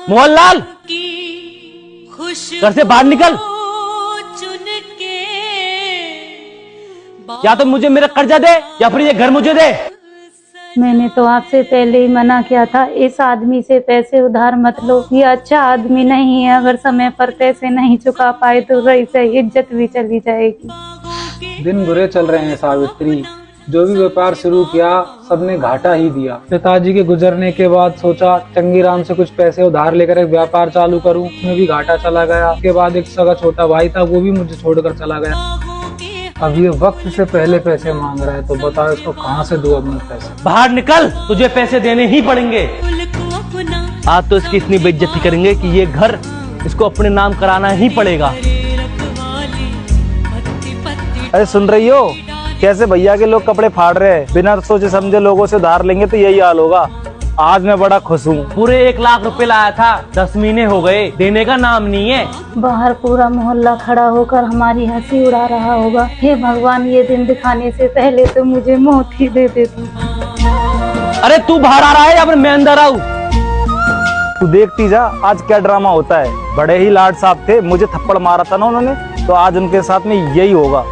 मोहनलाल, घर से बाहर निकल। या तो मुझे मेरा कर्जा दे या फिर ये घर मुझे दे। मैंने तो आपसे पहले ही मना किया था, इस आदमी से पैसे उधार मत लो, ये अच्छा आदमी नहीं है। अगर समय पर पैसे नहीं चुका पाए तो रही से इज्जत भी चली जाएगी। दिन बुरे चल रहे हैं सावित्री, जो भी व्यापार शुरू किया सबने घाटा ही दिया। पिताजी के गुजरने के बाद सोचा चंगीराम से कुछ पैसे उधार लेकर एक व्यापार चालू करूं, उसमें भी घाटा चला गया। उसके बाद एक सगा छोटा भाई था, वो भी मुझे छोड़कर चला गया। अब ये वक्त से पहले पैसे मांग रहा है, तो बताओ इसको कहाँ से दूं अपने पैसे। बाहर निकल, तुझे पैसे देने ही पड़ेंगे। आज तो इसकी इतनी बेइज्जती करेंगे कि ये घर इसको अपने नाम कराना ही पड़ेगा। अरे सुन रही हो, कैसे भैया के लोग कपड़े फाड़ रहे हैं। बिना सोचे समझे लोगों से उधार लेंगे तो यही हाल होगा। आज मैं बड़ा खुश हूँ। पूरे 1 लाख रुपए लाया था, 10 महीने हो गए, देने का नाम नहीं है। बाहर पूरा मोहल्ला खड़ा होकर हमारी हंसी उड़ा रहा होगा। हे भगवान, ये दिन दिखाने से पहले तो मुझे मौत ही दे दे तू। अरे तू बाहर आ रहा है या फिर मैं अंदर आऊँ? तू देखती जा आज क्या ड्रामा होता है। बड़े ही लाड साहब थे, मुझे थप्पड़ मारा था ना उन्होंने, तो आज उनके साथ में यही होगा।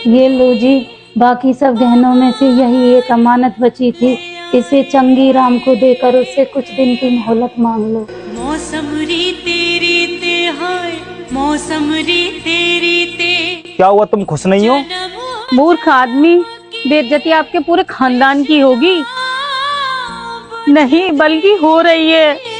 ये लो जी, बाकी सब गहनों में से यही एक अमानत बची थी, इसे चंगीराम को देकर उससे कुछ दिन की मोहलत मांग लो। मौसम री तेरी ते हाय, मौसम री तेरी ते। क्या हुआ, तुम खुश नहीं हो? मूर्ख आदमी, बेइज्जती आपके पूरे खानदान की होगी। नहीं बल्कि हो रही है।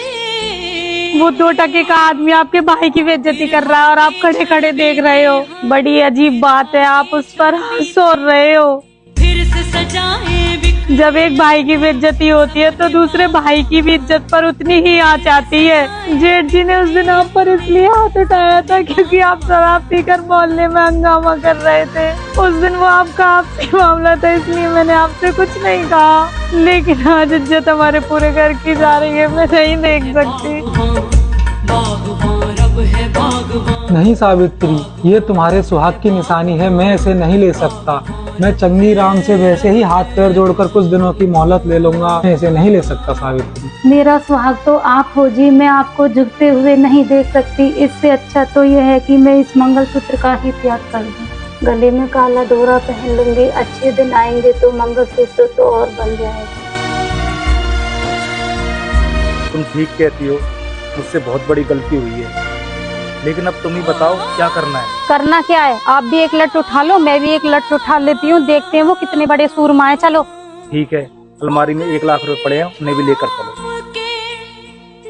वो 2 टके का आदमी आपके भाई की बेइज्जती कर रहा है और आप खड़े खड़े देख रहे हो। बड़ी अजीब बात है, आप उस पर हंस रहे हो। फिर से सजाए जब एक भाई की बेइज्जती होती है तो दूसरे भाई की भी इज्जत पर उतनी ही आंच आती है। जेठ जी ने उस दिन आप पर इसलिए हाथ उठाया था क्योंकि आप शराब पीकर मोहल्ले में हंगामा कर रहे थे। उस दिन वो आपका आपसी मामला था, इसलिए मैंने आपसे कुछ नहीं कहा। लेकिन आज इज्जत हमारे पूरे घर की जा रही है, मैं नहीं देख सकती। नहीं सावित्री, ये तुम्हारे सुहाग की निशानी है, मैं इसे नहीं ले सकता। मैं चंगीराम से वैसे ही हाथ पैर जोड़कर कुछ दिनों की मोहलत ले लूंगा, मैं इसे नहीं ले सकता सावित्री। मेरा सुहाग तो आप हो जी, मैं आपको झुकते हुए नहीं देख सकती। इससे अच्छा तो यह है कि मैं इस मंगलसूत्र का ही त्याग कर दूं। गले में काला डोरा पहन लूंगी, अच्छे दिन आएंगे तो मंगलसूत्र तो और बन जाएगा। तुम ठीक कहती हो, मुझसे बहुत बड़ी गलती हुई है, लेकिन अब तुम ही बताओ क्या करना है। करना क्या है, आप भी एक लट उठा लो, मैं भी एक लट उठा लेती हूँ, देखते हैं वो कितने बड़े सूरमा है। चलो ठीक है, अलमारी में 1 लाख रुपए पड़े हैं, उन्हें भी लेकर चलो।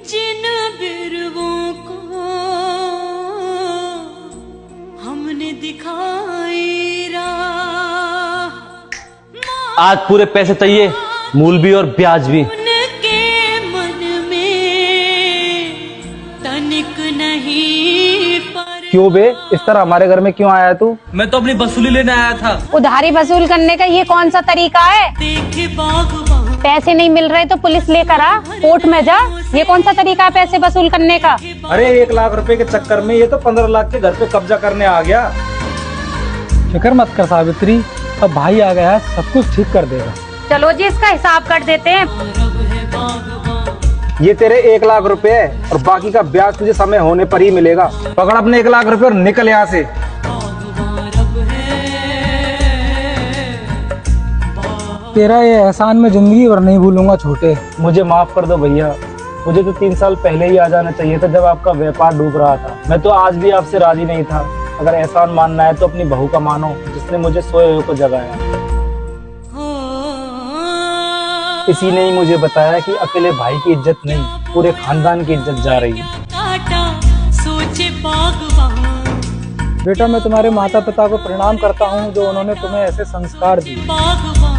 जिन बिरवों को हमने दिखाई राह, आज पूरे पैसे चाहिए, मूल भी और ब्याज भी। उनके मन में तनिक नहीं पर। क्यों बे, इस तरह हमारे घर में क्यों आया है तू? मैं तो अपनी वसूली लेने आया था। उधारी वसूल करने का ये कौन सा तरीका है? देखे बागवान पैसे नहीं मिल रहे तो पुलिस लेकर आ, कोर्ट में जा। ये कौन सा तरीका है पैसे वसूल करने का? अरे 1 लाख रुपए के चक्कर में ये तो 15 लाख के घर पे कब्जा करने आ गया। फिक्र मत कर सावित्री, अब भाई आ गया है, सब कुछ ठीक कर देगा। चलो जी, इसका हिसाब कर देते हैं। ये तेरे 1 लाख रुपए है और बाकी का ब्याज तुझे समय होने पर ही मिलेगा। पकड़ अपने 1 लाख रुपए और निकल यहाँ से। तेरा ये एहसान मैं जिंदगी भर नहीं भूलूंगा छोटे। मुझे माफ कर दो भैया, मुझे तो 3 साल पहले ही आ जाना चाहिए था जब आपका व्यापार डूब रहा था। मैं तो आज भी आपसे राजी नहीं था। अगर एहसान मानना है तो अपनी बहू का मानो, जिसने मुझे सोए हुए को जगाया। किसी ने ही मुझे बताया कि अकेले भाई की इज्जत नहीं, पूरे खानदान की इज्जत जा रही है। सोचे बागवान। बेटा, मैं तुम्हारे माता पिता को प्रणाम करता हूँ जो उन्होंने तुम्हें ऐसे संस्कार दिए। बागवान